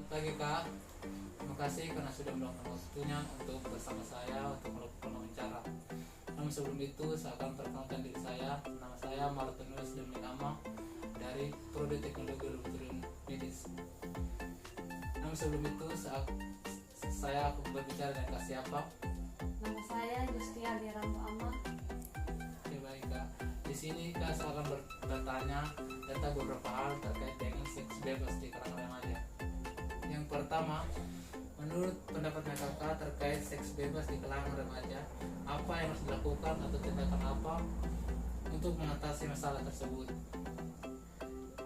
pagi Kak. Terima kasih karena sudah meluangkan waktunya untuk bersama saya untuk melakukan wawancara. Namun sebelum itu saya akan perkenalkan diri saya. Nama saya Martinus Deminama dari Prodi Teknologi Laboratorium Medis. Namun sebelum itu saya akan berbicara dengan Kak siapa? Nama saya Justia Diranto Ama. Oke baik Kak. Di sini Kak saya akan bertanya tentang beberapa hal terkait dengan seks bebas di kalangan remaja. Yang pertama, menurut pendapatnya Kakak terkait seks bebas di kalangan remaja, apa yang harus dilakukan atau tindakan apa untuk mengatasi masalah tersebut?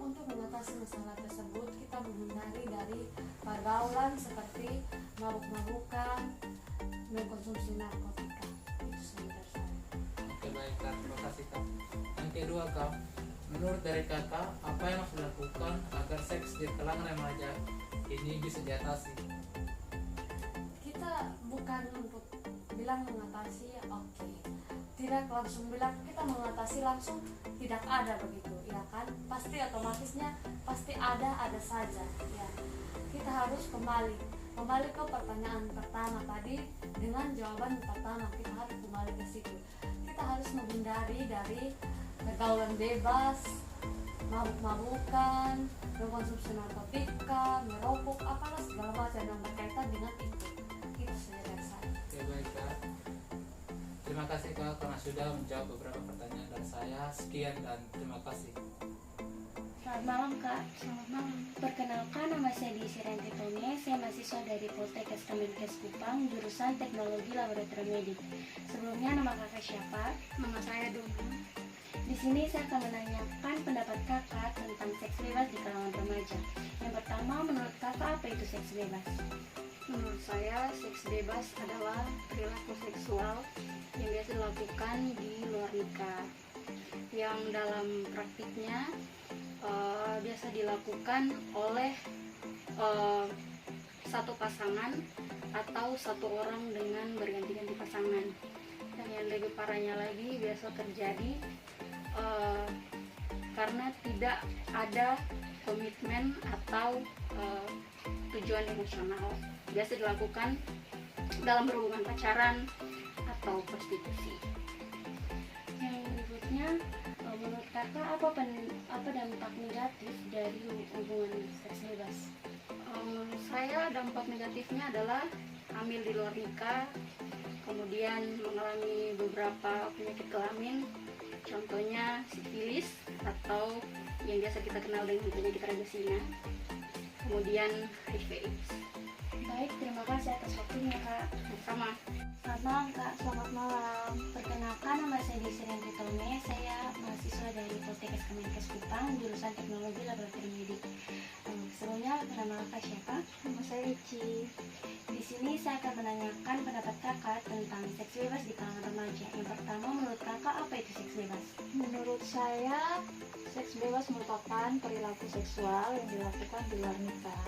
Untuk mengatasi masalah tersebut, kita menghindari dari pergaulan seperti mabuk-mabukan, mengkonsumsi narkotika. Itu saja dari saya. Oke baik Kak, terima kasih Kak. Yang kedua Kak, menurut dari Kakak, apa yang harus dilakukan agar seks di kalangan remaja ini bisa diatasi? Kita bukan untuk bilang mengatasi, tidak langsung bilang kita mengatasi langsung tidak ada begitu, ya kan? Pasti otomatisnya pasti ada saja, ya. Kita harus kembali ke pertanyaan pertama tadi dengan jawaban pertama. Kita harus kembali ke situ. Kita harus menghindari dari pergaulan bebas, mabuk-mabukan, mengkonsumsi narkotika, merokok, apalah segala macam yang berkaitan dengan itu. Itu saja dari saya. Oke baik Kak. Terima kasih Kak karena sudah menjawab beberapa pertanyaan dari saya. Sekian dan terima kasih. Selamat malam Kak. Selamat malam. Perkenalkan, nama saya Desi Renti Tome. Saya mahasiswa dari Poltekkes Kemenkes Kupang, jurusan Teknologi Laboratorium Medik. Sebelumnya nama kakak siapa? Nama saya Dona. Di sini saya akan menanyakan pendapat kakak tentang seks bebas di kalangan remaja. Yang pertama, menurut kakak apa itu seks bebas? Menurut saya, seks bebas adalah perilaku seksual yang biasa dilakukan di luar nikah, yang dalam praktiknya biasa dilakukan oleh satu pasangan atau satu orang dengan berganti-ganti pasangan. Dan yang lebih parahnya lagi biasa terjadi karena tidak ada komitmen atau tujuan emosional. Biasa dilakukan dalam berhubungan pacaran atau prostitusi. Yang berikutnya, menurut kakak apa dampak negatif dari hubungan seks bebas? Menurut saya dampak negatifnya adalah hamil di luar nikah, kemudian mengalami beberapa penyakit kelamin, contohnya sifilis atau yang biasa kita kenal dengan penyakit rabiesnya, kemudian HIV/AIDS. Baik, terima kasih atas waktunya Kak. Sama. Selamat malam Kak. Selamat malam. Perkenalkan, nama saya Desi Renti Tome. Saya mahasiswa dari Poltekkes Kemenkes Kupang, jurusan Teknologi Laboratorium Medik. Sebelumnya, nama kakak siapa? Nama saya Ici. Di sini saya akan menanyakan pendapat kakak tentang seks bebas di kalangan remaja. Yang pertama, menurut kakak apa itu seks bebas? Menurut saya, seks bebas merupakan perilaku seksual yang dilakukan di luar nikah.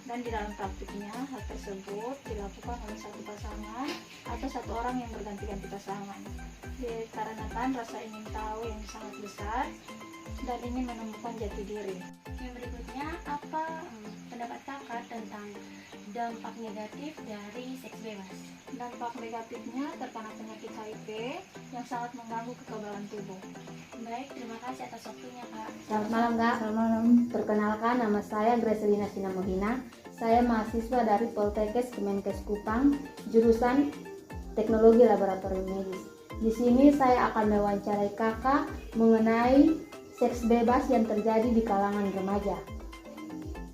Dan di dalam praktiknya, hal tersebut dilakukan oleh satu pasangan atau satu orang yang berganti-ganti pasangan. Dikarenakan rasa ingin tahu yang sangat besar dan ingin menemukan jati diri. Yang berikutnya, apa pendapat kakak tentang dampak negatif dari seks bebas? Dampak negatifnya terkena penyakit HIV yang sangat mengganggu kekebalan tubuh. Baik, terima kasih atas waktunya Kak. Selamat malam Kak. Selamat malam. Perkenalkan, nama saya Gracelina Sinamohina. Saya mahasiswa dari Poltekkes Kemenkes Kupang, jurusan Teknologi Laboratorium Medis. Di sini saya akan mewawancarai kakak mengenai seks bebas yang terjadi di kalangan remaja.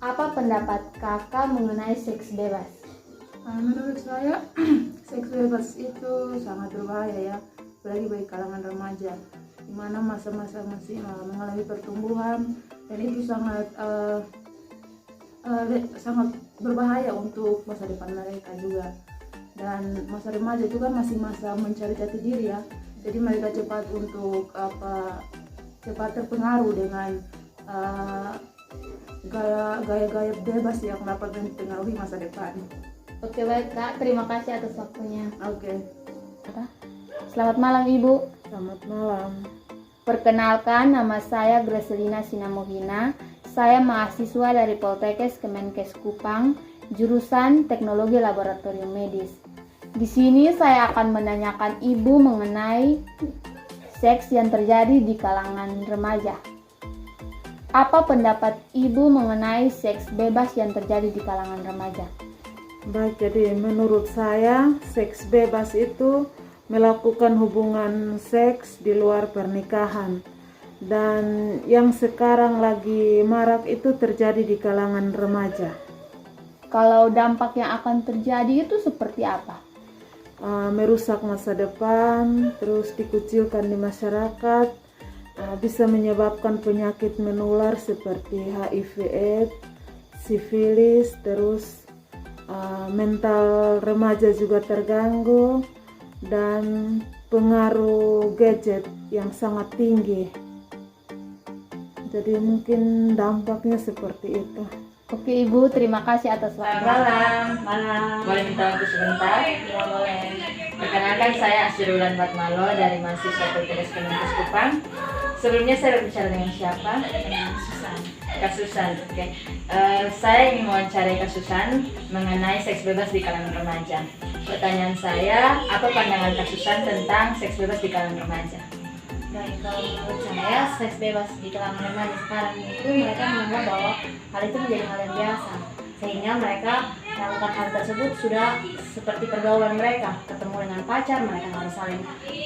Apa pendapat kakak mengenai seks bebas? Menurut saya, seks bebas itu sangat berbahaya ya, apalagi bagi kalangan remaja, di mana masa-masa masih mengalami pertumbuhan, dan itu sangat berbahaya untuk masa depan mereka juga. Dan masa remaja juga masih masa mencari jati diri ya, jadi mereka cepat terpengaruh dengan gaya-gaya bebas yang dapat mempengaruhi masa depan. Oke baik Kak, terima kasih atas waktunya. Oke. Selamat malam Ibu. Selamat malam. Perkenalkan, nama saya Gracelina Sinamohina. Saya mahasiswa dari Poltekkes Kemenkes Kupang, jurusan Teknologi Laboratorium Medis. Di sini saya akan menanyakan Ibu mengenai seks yang terjadi di kalangan remaja. Apa pendapat Ibu mengenai seks bebas yang terjadi di kalangan remaja? Baik, jadi menurut saya seks bebas itu melakukan hubungan seks di luar pernikahan. Dan yang sekarang lagi marak itu terjadi di kalangan remaja. Kalau dampak yang akan terjadi itu seperti apa? Merusak masa depan, terus dikucilkan di masyarakat, bisa menyebabkan penyakit menular seperti HIV/AIDS, sifilis, terus mental remaja juga terganggu, dan pengaruh gadget yang sangat tinggi. Jadi mungkin dampaknya seperti itu. Oke Ibu, terima kasih atas waktu. Malam. Boleh minta waktu sebentar? Ya boleh. Perkenalkan, saya Asyirulan Batmalo dari mahasiswa Poltekkes Kemenkes Kupang. Sebelumnya saya berbicara dengan siapa? Kak Susan. Oke. Saya ingin mewawancarai Kak Susan mengenai seks bebas di kalangan remaja. Pertanyaan saya, apa pandangan Kak Susan tentang seks bebas di kalangan remaja? Baik, kalau menurut saya seks bebas di kalangan remaja sekarang itu mereka menganggap bahwa hal itu menjadi hal yang biasa, sehingga mereka melakukan hal tersebut sudah seperti pergaulan mereka. Ketemu dengan pacar, mereka harus saling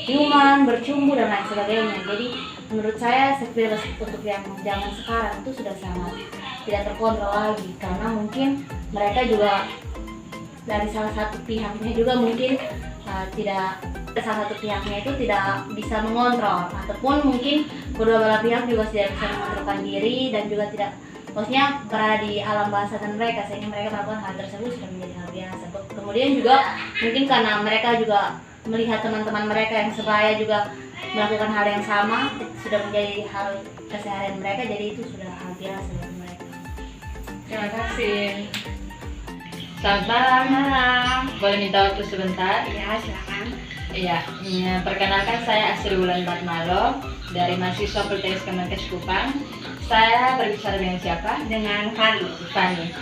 ciuman, bercumbu dan lain sebagainya. Jadi menurut saya seks bebas untuk yang zaman sekarang itu sudah sangat tidak terkontrol lagi, karena mungkin mereka juga dari salah satu pihaknya juga mungkin salah satu pihaknya itu tidak bisa mengontrol, ataupun mungkin kedua belah pihak juga tidak bisa mengontrolkan diri dan juga tidak, maksudnya berada di alam bawah sadar mereka, sehingga mereka melakukan hal tersebut sudah menjadi hal biasa. Kemudian juga mungkin karena mereka juga melihat teman-teman mereka yang sebaya juga melakukan hal yang sama, sudah menjadi hal keseharian mereka, jadi itu sudah hal biasa bagi mereka. Terima kasih. Selamat malam. Boleh minta waktu sebentar? Ya, silakan. Iya, perkenalkan saya Asyirulan Batmalo dari mahasiswa Poltekkes Kemenkes Kupang. Saya berbicara dengan siapa? Dengan Fani. Fani.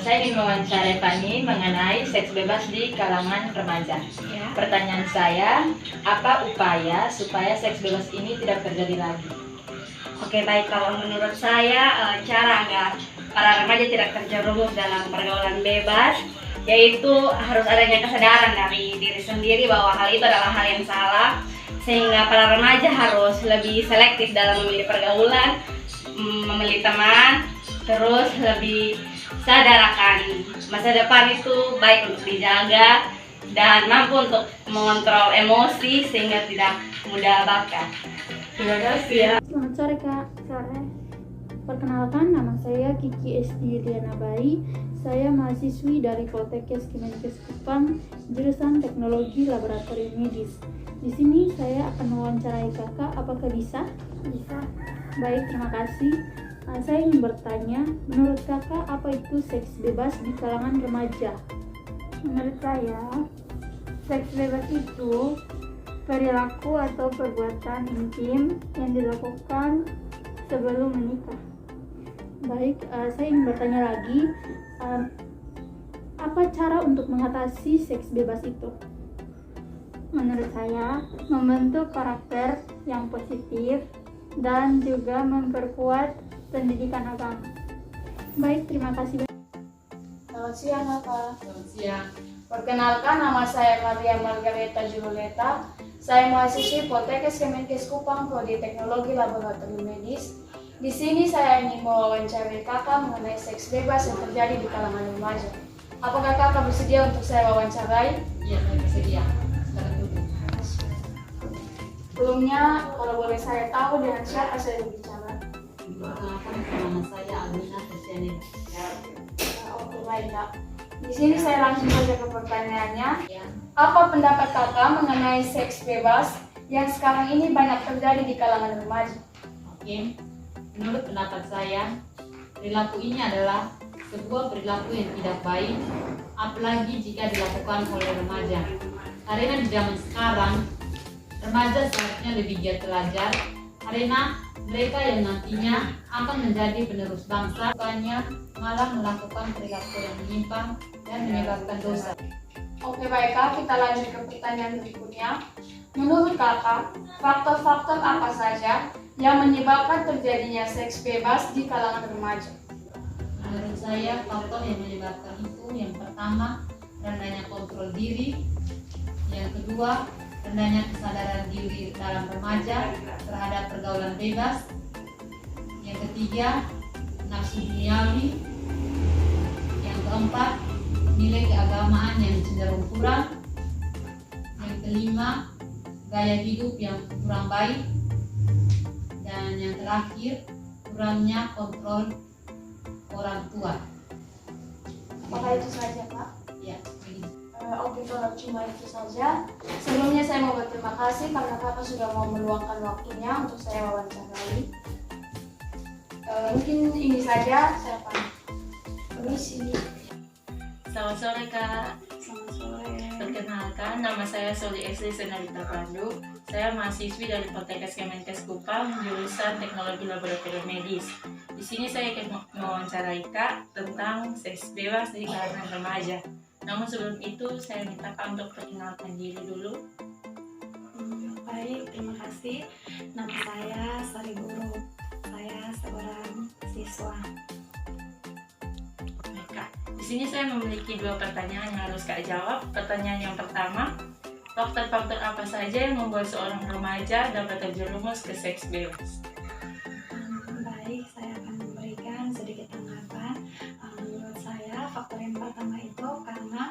Saya ingin mewawancarai Fani mengenai seks bebas di kalangan remaja. Ya. Pertanyaan saya, apa upaya supaya seks bebas ini tidak terjadi lagi? Oke, baik, kalau menurut saya cara agar para remaja tidak terjerumus dalam pergaulan bebas, yaitu harus adanya kesadaran dari diri sendiri bahwa hal itu adalah hal yang salah, sehingga para remaja harus lebih selektif dalam memilih pergaulan, memilih teman, terus lebih sadar akan masa depan itu baik untuk dijaga dan mampu untuk mengontrol emosi sehingga tidak mudah bakar. Terima kasih ya. Selamat sore Kak. Sore. Perkenalkan, nama saya Kiki Esti Yuliana Bayi. Saya mahasiswi dari Poltekkes Kemenkes Kupang, jurusan Teknologi Laboratorium Medis. Di sini saya akan mewawancarai Kakak. Apakah bisa? Bisa. Baik, terima kasih. Saya ingin bertanya, menurut Kakak apa itu seks bebas di kalangan remaja? Menurut saya, seks bebas itu perilaku atau perbuatan intim yang dilakukan sebelum menikah. Baik, saya ingin bertanya lagi, apa cara untuk mengatasi seks bebas itu? Menurut saya, membentuk karakter yang positif dan juga memperkuat pendidikan agama. Baik, terima kasih. Selamat siang Kakak. Selamat siang. Perkenalkan, nama saya Maria Margareta Jululeta. Saya mahasiswi Poltekkes Kemenkes Kupang, Prodi Teknologi Laboratorium Medis. Di sini saya ingin mewawancarai Kakak mengenai seks bebas yang terjadi di kalangan remaja. Apakah Kakak bersedia untuk saya wawancarai? Iya, saya bersedia. Silakan duduk. Sebelumnya, kalau boleh saya tahu dengan siapa saya berbicara? Perkenalkan, nama saya Alina Tersianida. Oke, baik Kak. Di sini saya langsung saja ke pertanyaannya. Ya. Apa pendapat Kakak mengenai seks bebas yang sekarang ini banyak terjadi di kalangan remaja? Oke, menurut pendapat saya, perilaku ini adalah sebuah perilaku yang tidak baik, apalagi jika dilakukan oleh remaja. Karena di zaman sekarang, remaja seharusnya lebih giat belajar, karena mereka yang nantinya akan menjadi penerus bangsa, bukannya malah melakukan perilaku yang menyimpang dan menyebabkan dosa. Oke, baik Kak, kita lanjut ke pertanyaan berikutnya. Menurut Kakak, faktor-faktor apa saja yang menyebabkan terjadinya seks bebas di kalangan remaja? Menurut saya, faktor yang menyebabkan itu yang pertama, rendahnya kontrol diri. Yang kedua, rendahnya kesadaran diri dalam remaja terhadap pergaulan bebas. Yang ketiga, nafsu duniawi. Yang keempat, nilai keagamaan yang cenderung kurang. Yang kelima, gaya hidup yang kurang baik. Dan yang terakhir, kurangnya kontrol orang tua. Apakah itu saja, Kak? Ya, Oke, kalau cuma itu saja. Sebelumnya saya mau berterima kasih karena Kakak sudah mau meluangkan waktunya untuk saya wawancarai. Mungkin ini saja, saya pamit. Permisi. Selamat sore Kak. Selamat sore. Perkenalkan, nama saya Soli Esli Senalita Pandu. Saya mahasiswi dari Poltekkes Kemenkes Kupang, jurusan Teknologi Laboratorium Medis. Di sini saya akan mewawancarai Kak tentang seks bebas di kalangan remaja. Namun sebelum itu, saya minta Kak untuk perkenalkan diri dulu. Baik, terima kasih. Nama saya Sari Guru. Saya seorang siswa. Baik Kak, di sini saya memiliki 2 pertanyaan yang harus Kak jawab. Pertanyaan yang pertama, faktor-faktor apa saja yang membuat seorang remaja dapat terjerumus ke seks bebas? Baik, saya akan memberikan sedikit tanggapan. Menurut saya, faktor yang pertama itu karena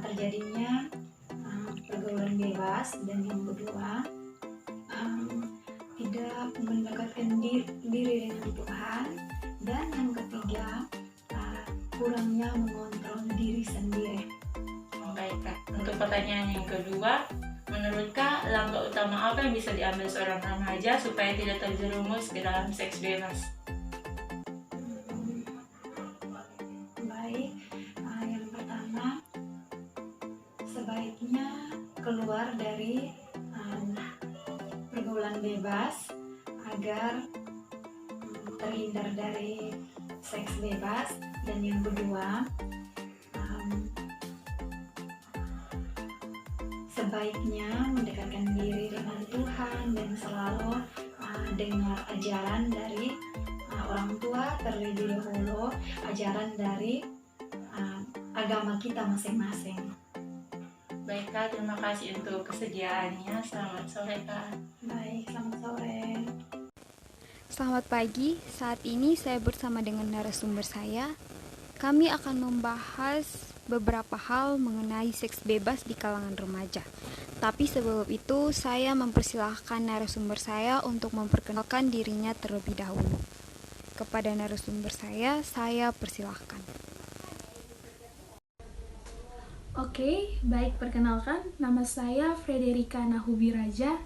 terjadinya pergaulan bebas, dan yang kedua tidak mendekatkan diri dengan Tuhan, dan yang ketiga kurangnya mengontrol diri sendiri. Baik Kak, untuk pertanyaan yang kedua, menurut Kak, langkah utama apa yang bisa diambil seorang remaja supaya tidak terjerumus ke dalam seks bebas? Baik, yang pertama, sebaiknya keluar dari pergaulan bebas agar terhindar dari seks bebas, dan yang kedua, sebaiknya mendekatkan diri dengan Tuhan dan selalu dengar ajaran dari orang tua, terlebih dahulu ajaran dari agama kita masing-masing. Baik Kak, terima kasih untuk kesediaannya. Selamat sore Kak. Baik, selamat sore. Selamat pagi, saat ini saya bersama dengan narasumber saya. Kami akan membahas beberapa hal mengenai seks bebas di kalangan remaja. Tapi sebelum itu, saya mempersilahkan narasumber saya untuk memperkenalkan dirinya terlebih dahulu. Kepada narasumber saya persilahkan. Oke, baik, perkenalkan, nama saya Frederika Nahubiraja.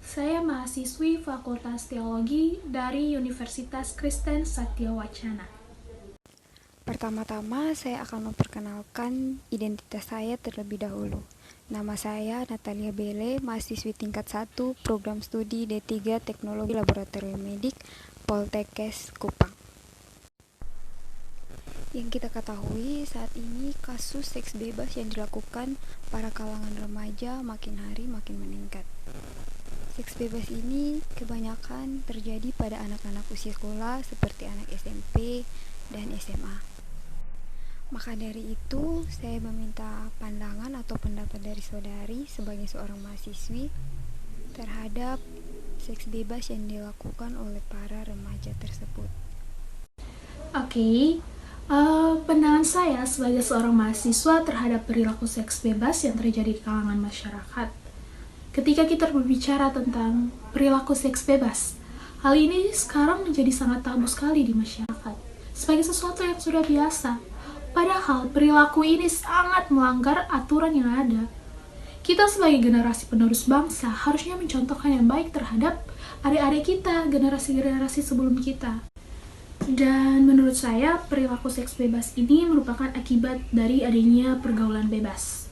Saya mahasiswi Fakultas Teologi dari Universitas Kristen Satya Wacana. Pertama-tama saya akan memperkenalkan identitas saya terlebih dahulu. Nama saya Natalia Bele, mahasiswi tingkat 1 program studi D3 Teknologi Laboratorium Medik Poltekkes Kupang. Yang kita ketahui saat ini kasus seks bebas yang dilakukan para kalangan remaja makin hari makin meningkat. Seks bebas ini kebanyakan terjadi pada anak-anak usia sekolah seperti anak SMP dan SMA. Maka dari itu, saya meminta pandangan atau pendapat dari saudari sebagai seorang mahasiswi terhadap seks bebas yang dilakukan oleh para remaja tersebut. Oke, pandangan saya sebagai seorang mahasiswa terhadap perilaku seks bebas yang terjadi di kalangan masyarakat. Ketika kita berbicara tentang perilaku seks bebas, hal ini sekarang menjadi sangat tabu sekali di masyarakat, sebagai sesuatu yang sudah biasa. Padahal perilaku ini sangat melanggar aturan yang ada. Kita sebagai generasi penerus bangsa harusnya mencontohkan yang baik terhadap adik-adik kita, generasi-generasi sebelum kita. Dan menurut saya, perilaku seks bebas ini merupakan akibat dari adanya pergaulan bebas.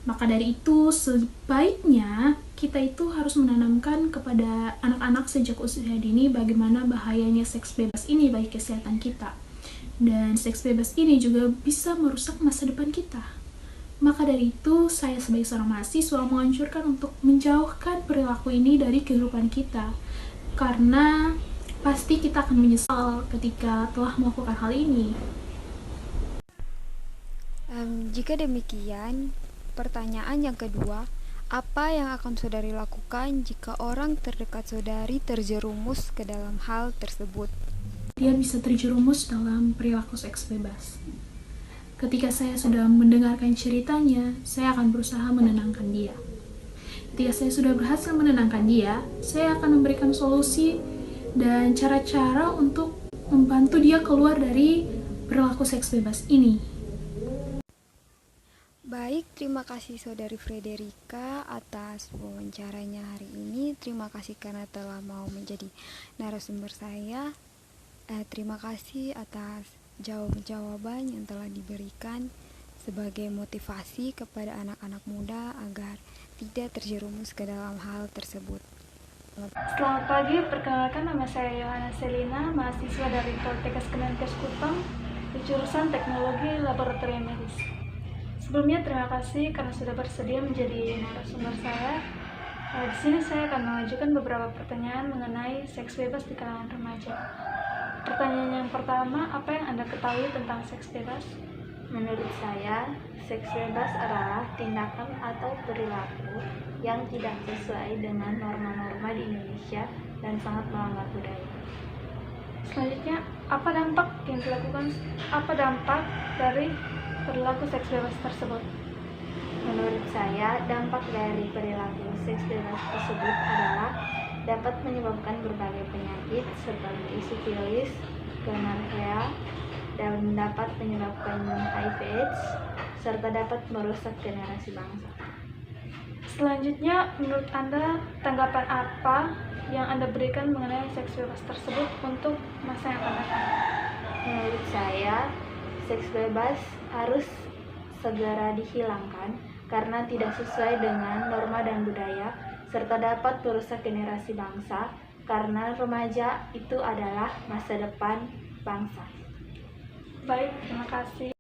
Maka dari itu, sebaiknya kita itu harus menanamkan kepada anak-anak sejak usia dini bagaimana bahayanya seks bebas ini bagi kesehatan kita. Dan seks bebas ini juga bisa merusak masa depan kita. Maka dari itu, saya sebagai seorang mahasiswa menganjurkan untuk menjauhkan perilaku ini dari kehidupan kita. Karena pasti kita akan menyesal ketika telah melakukan hal ini. Jika demikian, pertanyaan yang kedua, apa yang akan saudari lakukan jika orang terdekat saudari terjerumus ke dalam hal tersebut? Dia bisa terjerumus dalam perilaku seks bebas. Ketika saya sudah mendengarkan ceritanya, saya akan berusaha menenangkan dia. Ketika saya sudah berhasil menenangkan dia, saya akan memberikan solusi dan cara-cara untuk membantu dia keluar dari perilaku seks bebas ini. Baik, terima kasih Saudari Frederika atas wawancaranya hari ini. Terima kasih karena telah mau menjadi narasumber saya. Terima kasih atas jawaban yang telah diberikan sebagai motivasi kepada anak-anak muda agar tidak terjerumus ke dalam hal tersebut. Selamat pagi, perkenalkan nama saya Yohana Selina, mahasiswa dari Poltekkes Kemenkes Kupang di jurusan Teknologi Laboratorium Medis. Sebelumnya terima kasih karena sudah bersedia menjadi narasumber saya. Di sini saya akan mengajukan beberapa pertanyaan mengenai seks bebas di kalangan remaja. Pertanyaan yang pertama, apa yang Anda ketahui tentang seks bebas? Menurut saya, seks bebas adalah tindakan atau perilaku yang tidak sesuai dengan norma-norma di Indonesia dan sangat melanggar budaya. Selanjutnya, apa dampak dari perilaku seks bebas tersebut? Menurut saya, dampak dari perilaku seks bebas tersebut adalah dapat menyebabkan berbagai penyakit seperti sifilis, gonorrea, dan dapat menyebabkan HIV/AIDS, serta dapat merusak generasi bangsa. Selanjutnya, menurut Anda, tanggapan apa yang Anda berikan mengenai seks bebas tersebut untuk masa yang akan datang? Menurut saya, seks bebas harus segera dihilangkan karena tidak sesuai dengan norma dan budaya, serta dapat merusak generasi bangsa karena remaja itu adalah masa depan bangsa. Baik, terima kasih.